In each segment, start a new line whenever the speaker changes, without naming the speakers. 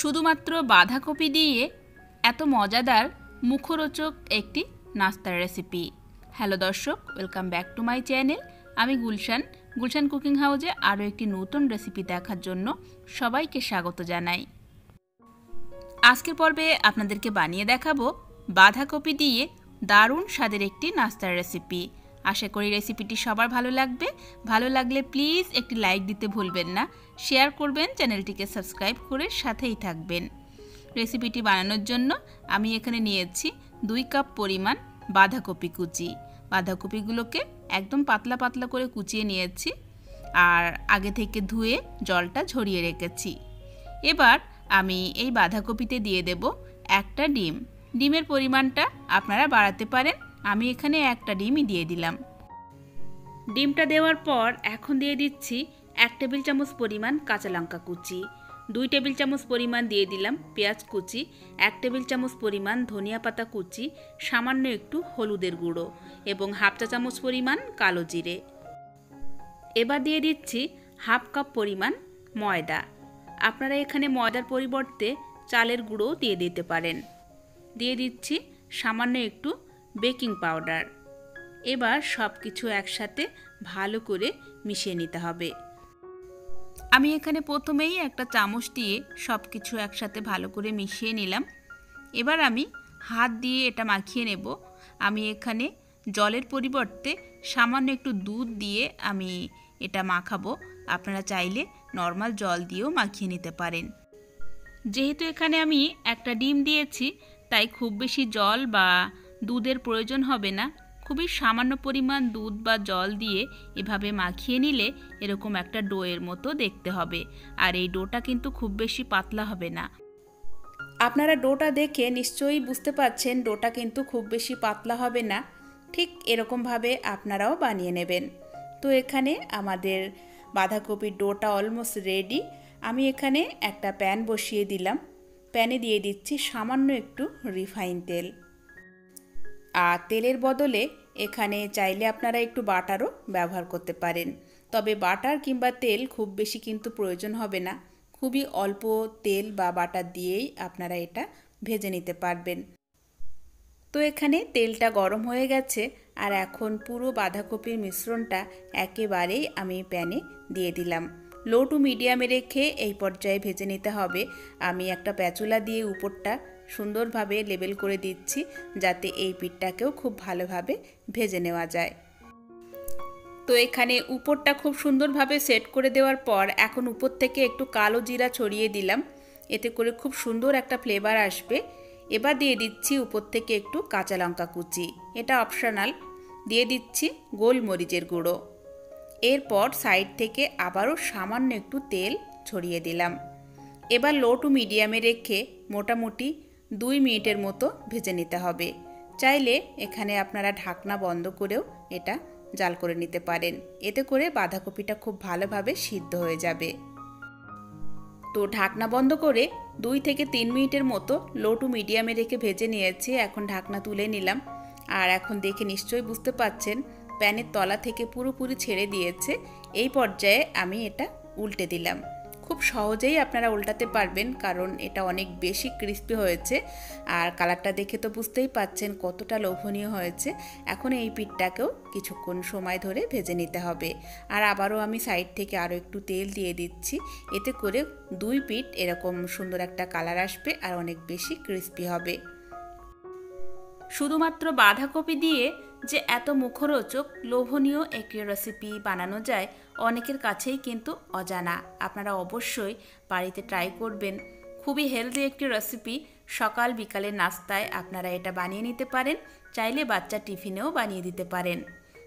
শুধুমাত্র বাঁধাকপি দিয়ে এত মজাদার মুখরোচক একটি নাস্তার রেসিপি। হ্যালো দর্শক, welcome back to my channel. আমি গুলশান কুকিং হাউসে আরও একটি নতুন রেসিপি দেখার জন্য সবাইকে স্বাগত জানাই। আজকের পর্বে আপনাদেরকে বানিয়ে দেখাবো বাঁধাকপি দিয়ে দারুণ স্বাদের একটি নাস্তার রেসিপি। আশা করি রেসিপিটি সবার ভালো লাগবে। ভালো লাগলে প্লিজ একটি লাইক দিতে ভুলবেন না, শেয়ার করবেন, চ্যানেলটিকে সাবস্ক্রাইব করে সাথেই থাকবেন। রেসিপিটি বানানোর জন্য আমি এখানে নিয়েছি 2 কাপ পরিমাণ বাঁধাকপি কুচি। বাঁধাকপিগুলোকে একদম পাতলা পাতলা করে কুচিয়ে নিয়েছি আর আগে থেকে ধুয়ে জলটা ঝরিয়ে রেখেছি। এবার আমি এই বাঁধাকপিতে দিয়ে দেব একটা ডিম। ডিমের পরিমাণটা আপনারা বাড়াতে পারেন, আমি এখানে একটা ডিমই দিয়ে দিলাম। ডিমটা দেওয়ার পর এখন দিয়ে দিচ্ছি 1 টেবিল চামচ পরিমাণ কাঁচা লঙ্কা কুচি, 2 টেবিল চামচ পরিমাণ দিয়ে দিলাম পেঁয়াজ কুচি, 1 টেবিল চামচ পরিমাণ ধনিয়া পাতা কুচি, সামান্য একটু হলুদের গুঁড়ো এবং 1/2 চা চামচ পরিমাণ কালো জিরে। এবার দিয়ে দিচ্ছি 1/2 কাপ পরিমাণ ময়দা। আপনারা এখানে ময়দার পরিবর্তে চালের গুঁড়ো দিয়ে দিতে পারেন। দিয়ে দিচ্ছি সামান্য একটু বেকিং পাউডার। এবার সব কিছু একসাথে ভালো করে মিশিয়ে নিতে হবে। আমি এখানে প্রথমেই একটা চামচ দিয়ে সব কিছু একসাথে ভালো করে মিশিয়ে নিলাম। এবার আমি হাত দিয়ে এটা মাখিয়ে নেব। আমি এখানে জলের পরিবর্তে সামান্য একটু দুধ দিয়ে আমি এটা মাখাবো। আপনারা চাইলে নর্মাল জল দিয়েও মাখিয়ে নিতে পারেন। যেহেতু এখানে আমি একটা ডিম দিয়েছি, তাই খুব বেশি জল বা দুধের প্রয়োজন হবে না। খুবই সামান্য পরিমাণ দুধ বা জল দিয়ে এভাবে মাখিয়ে নিলে এরকম একটা ডোয়ের মতো দেখতে হবে। আর এই ডোটা কিন্তু খুব বেশি পাতলা হবে না। আপনারা ডোটা দেখে নিশ্চয়ই বুঝতে পারছেন ডোটা কিন্তু খুব বেশি পাতলা হবে না। ঠিক এরকমভাবে আপনারাও বানিয়ে নেবেন। তো এখানে আমাদের বাঁধাকপির ডোটা অলমোস্ট রেডি। আমি এখানে একটা প্যান বসিয়ে দিলাম। প্যানে দিয়ে দিচ্ছি সামান্য একটু রিফাইন তেল। আর তেলের বদলে এখানে চাইলে আপনারা একটু বাটারও ব্যবহার করতে পারেন। তবে বাটার কিংবা তেল খুব বেশি কিন্তু প্রয়োজন হবে না। খুবই অল্প তেল বা বাটার দিয়েই আপনারা এটা ভেজে নিতে পারবেন। তো এখানে তেলটা গরম হয়ে গেছে আর এখন পুরো বাঁধাকপির মিশ্রণটা একেবারেই আমি প্যানে দিয়ে দিলাম। লো টু মিডিয়ামে রেখে এই পর্যায়ে ভেজে নিতে হবে। আমি একটা প্যাচুলা দিয়ে উপরটা সুন্দরভাবে লেবেল করে দিচ্ছি, যাতে এই পিঠটাকেও খুব ভালোভাবে ভেজে নেওয়া যায়। তো এখানে উপরটা খুব সুন্দরভাবে সেট করে দেওয়ার পর এখন উপর থেকে একটু কালো জিরা ছড়িয়ে দিলাম। এতে করে খুব সুন্দর একটা ফ্লেভার আসবে। এবার দিয়ে দিচ্ছি উপর থেকে একটু কাঁচা লঙ্কা কুচি, এটা অপশনাল। দিয়ে দিচ্ছি গোলমরিচের গুঁড়ো। এরপর সাইড থেকে আবারও সামান্য একটু তেল ছড়িয়ে দিলাম। এবার লো টু মিডিয়ামে রেখে মোটামুটি 2 মিনিটের মতো ভেজে নিতে হবে। চাইলে এখানে আপনারা ঢাকনা বন্ধ করেও এটা জাল করে নিতে পারেন। এতে করে বাঁধাকপিটা খুব ভালোভাবে সিদ্ধ হয়ে যাবে। তো ঢাকনা বন্ধ করে 2 থেকে 3 মিনিটের মতো লো টু মিডিয়ামে রেখে ভেজে নিয়েছি। এখন ঢাকনা তুলে নিলাম। আর এখন দেখে নিশ্চয়ই বুঝতে পারছেন প্যানের তলা থেকে পুরোপুরি ছেড়ে দিয়েছে। এই পর্যায়ে আমি এটা উল্টে দিলাম। খুব সহজেই আপনারা উল্টাতে পারবেন, কারণ এটা অনেক বেশি ক্রিস্পি হয়েছে। আর কালারটা দেখে তো বুঝতেই পাচ্ছেন কতটা লোভনীয় হয়েছে। এখন এই পিঠটাকেও কিছুক্ষণ সময় ধরে ভেজে নিতে হবে। আর আবারও আমি সাইড থেকে আরও একটু তেল দিয়ে দিচ্ছি। এতে করে 2 পিঠ এরকম সুন্দর একটা কালার আসবে আর অনেক বেশি ক্রিস্পি হবে। শুধুমাত্র বাঁধাকপি দিয়ে যে এত মুখরোচক লোভনীয় একটি রেসিপি বানানো যায় অনেকের কাছেই কিন্তু অজানা। আপনারা অবশ্যই বাড়িতে ট্রাই করবেন। খুবই হেলদি একটি রেসিপি। সকাল বিকালের নাস্তায় আপনারা এটা বানিয়ে নিতে পারেন। চাইলে বাচ্চা টিফিনেও বানিয়ে দিতে পারেন।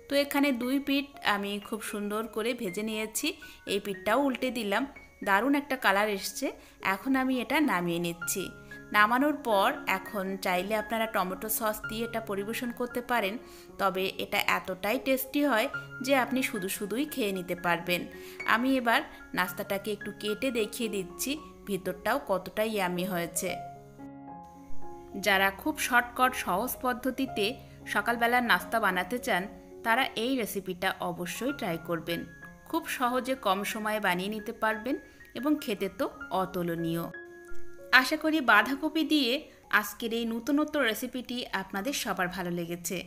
তো এখানে 2 পিঠ আমি খুব সুন্দর করে ভেজে নিয়েছি। এই পিঠটাও উল্টে দিলাম। দারুণ একটা কালার এসছে। এখন আমি এটা নামিয়ে নিচ্ছি। নামানোর পর এখন চাইলে আপনারা টমেটো সস দিয়ে এটা পরিবেশন করতে পারেন। তবে এটা এতটাই টেস্টি হয় যে আপনি শুধুই খেয়ে নিতে পারবেন। আমি এবার নাস্তাটাকে একটু কেটে দেখিয়ে দিচ্ছি ভিতরটাও কতটা ইয়ামি হয়েছে। যারা খুব শর্টকাট সহজ পদ্ধতিতে সকালবেলার নাস্তা বানাতে চান তারা এই রেসিপিটা অবশ্যই ট্রাই করবেন। খুব সহজে কম সময়ে বানিয়ে নিতে পারবেন এবং খেতে তো অতুলনীয়। আশা করি বাঁধাকপি দিয়ে আজকের এই নতুনত্ব রেসিপিটি আপনাদের সবার ভালো লেগেছে।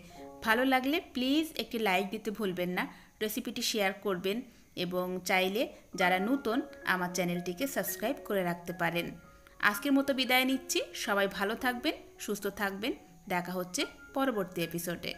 ভালো লাগলে প্লিজ একটি লাইক দিতে ভুলবেন না, রেসিপিটি শেয়ার করবেন এবং চাইলে যারা নতুন আমার চ্যানেলটিকে সাবস্ক্রাইব করে রাখতে পারেন। আজকের মতো বিদায় নিচ্ছি। সবাই ভালো থাকবেন, সুস্থ থাকবেন। দেখা হচ্ছে পরবর্তী এপিসোডে।